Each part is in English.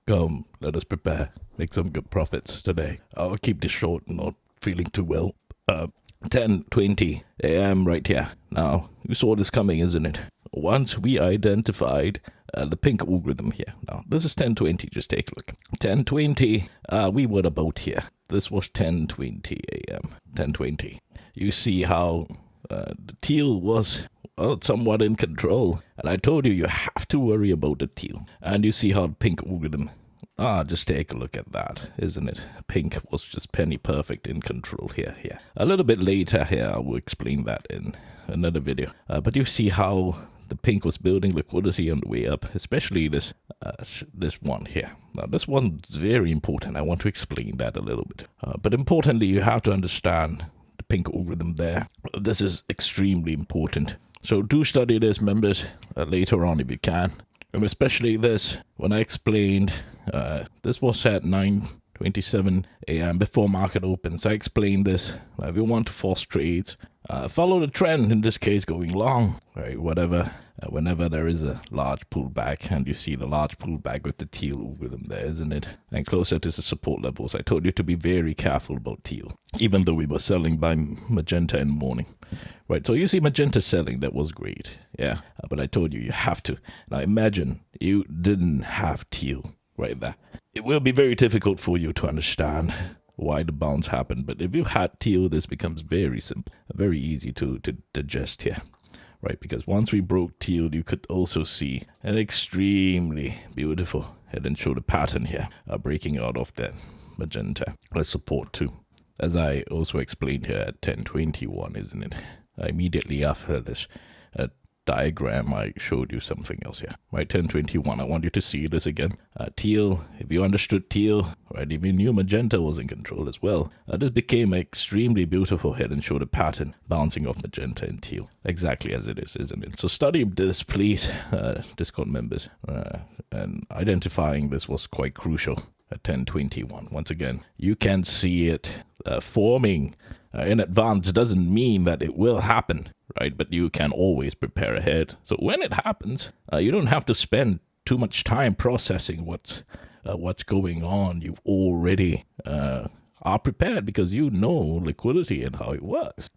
Come, let us prepare. Make some good profits today. I'll keep this short, not feeling too well. 10:20 a.m. right here. Now, you saw this coming, isn't it? Once we identified the pink algorithm here. Now, this is 10:20, just take a look. 10:20, we were about here. This was 10:20 a.m. 10:20. You see how the teal was somewhat in control. And I told you, you have to worry about the teal. And you see how the pink algorithm, just take a look at that, isn't it? Pink was just penny perfect in control here. A little bit later here, I will explain that in another video. But you see how the pink was building liquidity on the way up, especially this one here. Now, this one's very important. I want to explain that a little bit. But importantly, you have to understand the pink algorithm there. This is extremely important. So do study this, members, later on if you can. And especially this, when I explained, this was at 9:27 a.m. before market opens. I explained this. If you want to force trades, follow the trend, in this case going long, right? Whenever there is a large pullback, and you see the large pullback with the teal algorithm there, isn't it? And closer to the support levels, I told you to be very careful about teal, even though we were selling by magenta in the morning. Right, so you see magenta selling, that was great, yeah. But I told you, you have to. Now imagine you didn't have teal right there. It will be very difficult for you to understand why the bounce happened. But if you had teal, this becomes very simple, very easy to digest here. Right, because once we broke teal, you could also see an extremely beautiful head and shoulder pattern here, breaking out of that magenta. Let's support too, as I also explained here at 10:21, isn't it? Immediately after this diagram, I showed you something else here. Right, 10:21, I want you to see this again. Teal, if you understood teal, right, if you knew magenta was in control as well, this became an extremely beautiful head and shoulder pattern, bouncing off magenta and teal, exactly as it is, isn't it? So study this, please, Discord members, and identifying this was quite crucial at 10:21. Once again, you can see it forming in advance. Doesn't mean that it will happen, right? But you can always prepare ahead. So when it happens, you don't have to spend too much time processing what's going on. You already are prepared because you know liquidity and how it works.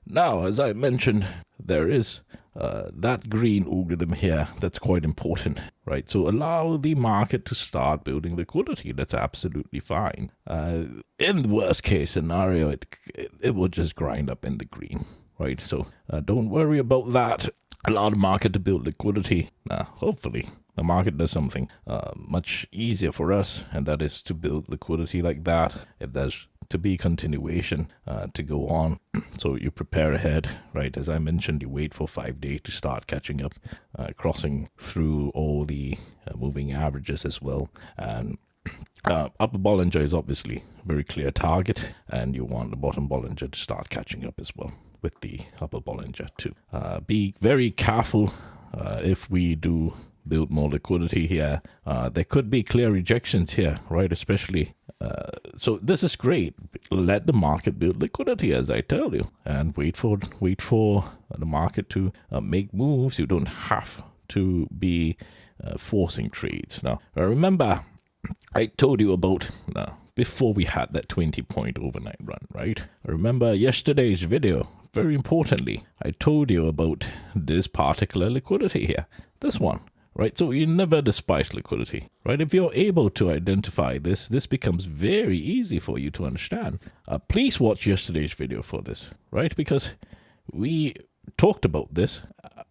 Now, as I mentioned, there is that green algorithm here that's quite important, right? So allow the market to start building liquidity. That's absolutely fine. In the worst case scenario, it will just grind up in the green, right? So don't worry about that. Allow the market to build liquidity. Hopefully, the market does something much easier for us, and that is to build liquidity like that. If there's to be continuation to go on, so you prepare ahead, right? As I mentioned, you wait for 5 days to start catching up, crossing through all the moving averages as well. And upper Bollinger is obviously a very clear target, and you want the bottom Bollinger to start catching up as well with the upper Bollinger too. Be very careful if we do build more liquidity here. There could be clear rejections here, right? Especially so this is great. Let the market build liquidity, as I tell you, and wait for the market to make moves. You don't have to be forcing trades. Now, remember, I told you about before we had that 20-point overnight run, right? Remember yesterday's video. Very importantly, I told you about this particular liquidity here, this one. Right, so you never despise liquidity, right? If you're able to identify this becomes very easy for you to understand. Please watch yesterday's video for this, right? Because we talked about this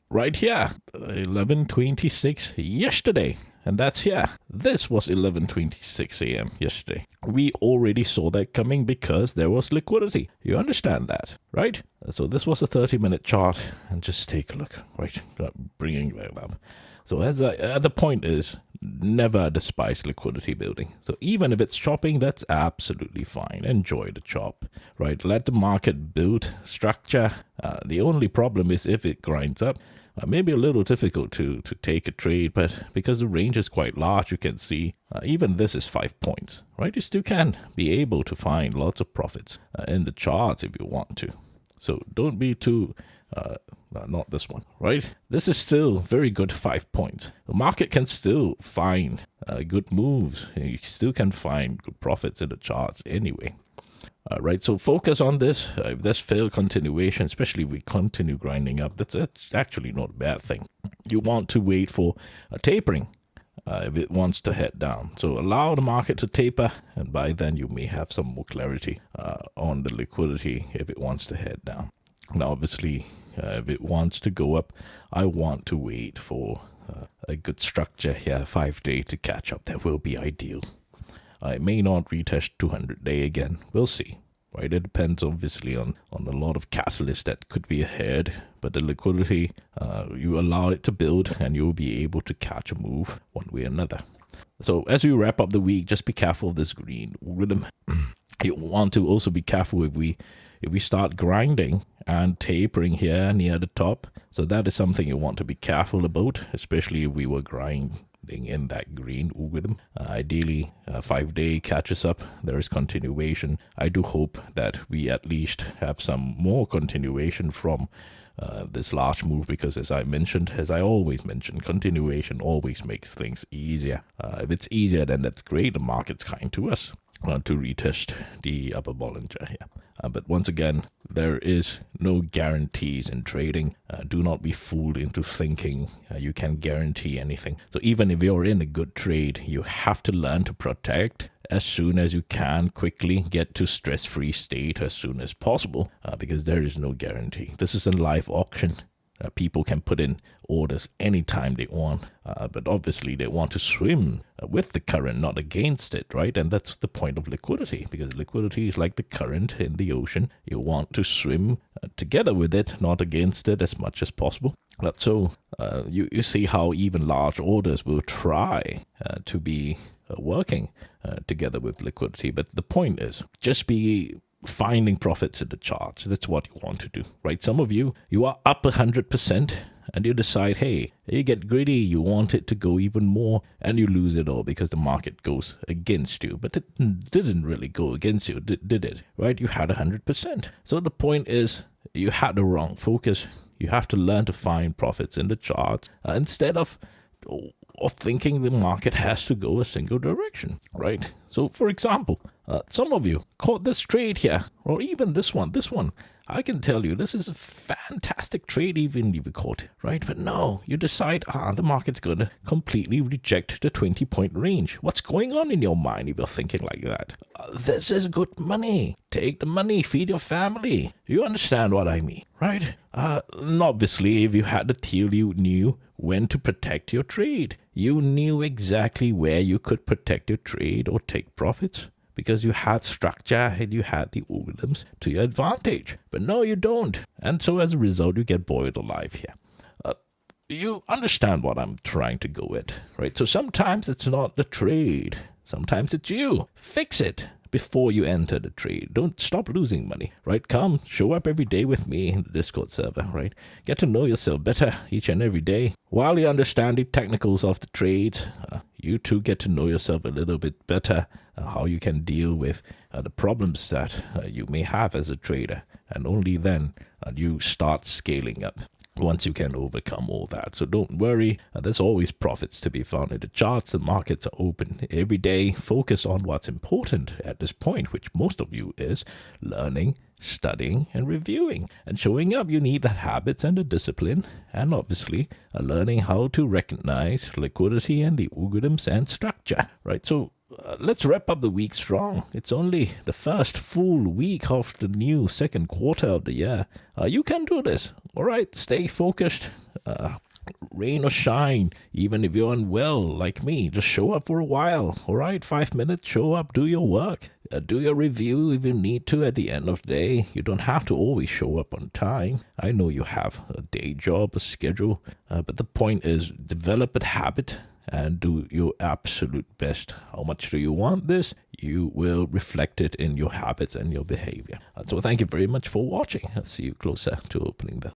right here, 11:26 yesterday, and that's here. This was 11:26 a.m. yesterday. We already saw that coming because there was liquidity. You understand that, right? So this was a 30-minute chart, and just take a look, right? Bringing that up. So the point is, never despise liquidity building. So even if it's chopping, that's absolutely fine. Enjoy the chop, right? Let the market build structure. The only problem is if it grinds up, maybe a little difficult to take a trade, but because the range is quite large, you can see even this is 5 points, right? You still can be able to find lots of profits in the charts if you want to. So don't be too not this one, right? This is still very good 5 points. The market can still find good moves. You still can find good profits in the charts anyway. Right, so focus on this. If there's failed continuation, especially if we continue grinding up, that's actually not a bad thing. You want to wait for a tapering if it wants to head down. So allow the market to taper, and by then you may have some more clarity on the liquidity if it wants to head down. Now, obviously, if it wants to go up, I want to wait for a good structure here, 5-day to catch up. That will be ideal. I may not retest 200-day again. We'll see. Right? It depends obviously on a lot of catalysts that could be ahead, but the liquidity, you allow it to build and you'll be able to catch a move one way or another. So as we wrap up the week, just be careful of this green rhythm. You want to also be careful if we start grinding and tapering here near the top. So that is something you want to be careful about, especially if we were grinding in that green rhythm. Ideally, 5-day catches up. There is continuation. I do hope that we at least have some more continuation from this large move, because as I always mention, continuation always makes things easier. If it's easier, then that's great. The market's kind to us to retest the upper Bollinger here. But once again, there is no guarantees in trading. Do not be fooled into thinking you can guarantee anything. So even if you're in a good trade, you have to learn to protect as soon as you can, quickly get to stress-free state as soon as possible, because there is no guarantee. This is a live auction. People can put in orders anytime they want, but obviously they want to swim with the current, not against it, right? And that's the point of liquidity, because liquidity is like the current in the ocean. You want to swim together with it, not against it as much as possible. So you see how even large orders will try to be working together with liquidity. But the point is, just be finding profits in the charts. That's what you want to do, right? Some of you are up 100% and you decide, hey, you get greedy, you want it to go even more, and you lose it all because the market goes against you. But it didn't really go against you, did it? Right? You had 100%. So the point is, you had the wrong focus. You have to learn to find profits in the charts instead of thinking the market has to go a single direction, right? So, for example, some of you caught this trade here, or even this one. I can tell you, this is a fantastic trade even if you caught it, right? But no, you decide, the market's going to completely reject the 20-point range. What's going on in your mind if you're thinking like that? This is good money. Take the money, feed your family. You understand what I mean, right? And obviously, if you had the deal, you knew when to protect your trade. You knew exactly where you could protect your trade or take profits, because you had structure and you had the algorithms to your advantage. But no, you don't. And so as a result, you get boiled alive here. You understand what I'm trying to go at, right? So sometimes it's not the trade. Sometimes it's you. Fix it before you enter the trade. Don't stop losing money, right? Come, show up every day with me in the Discord server, right? Get to know yourself better each and every day. While you understand the technicals of the trade, you too get to know yourself a little bit better, how you can deal with the problems that you may have as a trader. And only then you start scaling up, once you can overcome all that. So don't worry, there's always profits to be found in the charts. The markets are open every day. Focus on what's important at this point, which most of you is learning, studying, and reviewing. And showing up, you need that habits and the discipline, and obviously learning how to recognize liquidity and the algorithms and structure, right? So let's wrap up the week strong. It's only the first full week of the new second quarter of the year. You can do this. All right, stay focused. Rain or shine, even if you're unwell like me, just show up for a while. All right, 5 minutes, show up, do your work. Do your review if you need to at the end of the day. You don't have to always show up on time. I know you have a day job, a schedule, but the point is develop a habit and do your absolute best. How much do you want this? You will reflect it in your habits and your behavior. So thank you very much for watching. I'll see you closer to opening bell.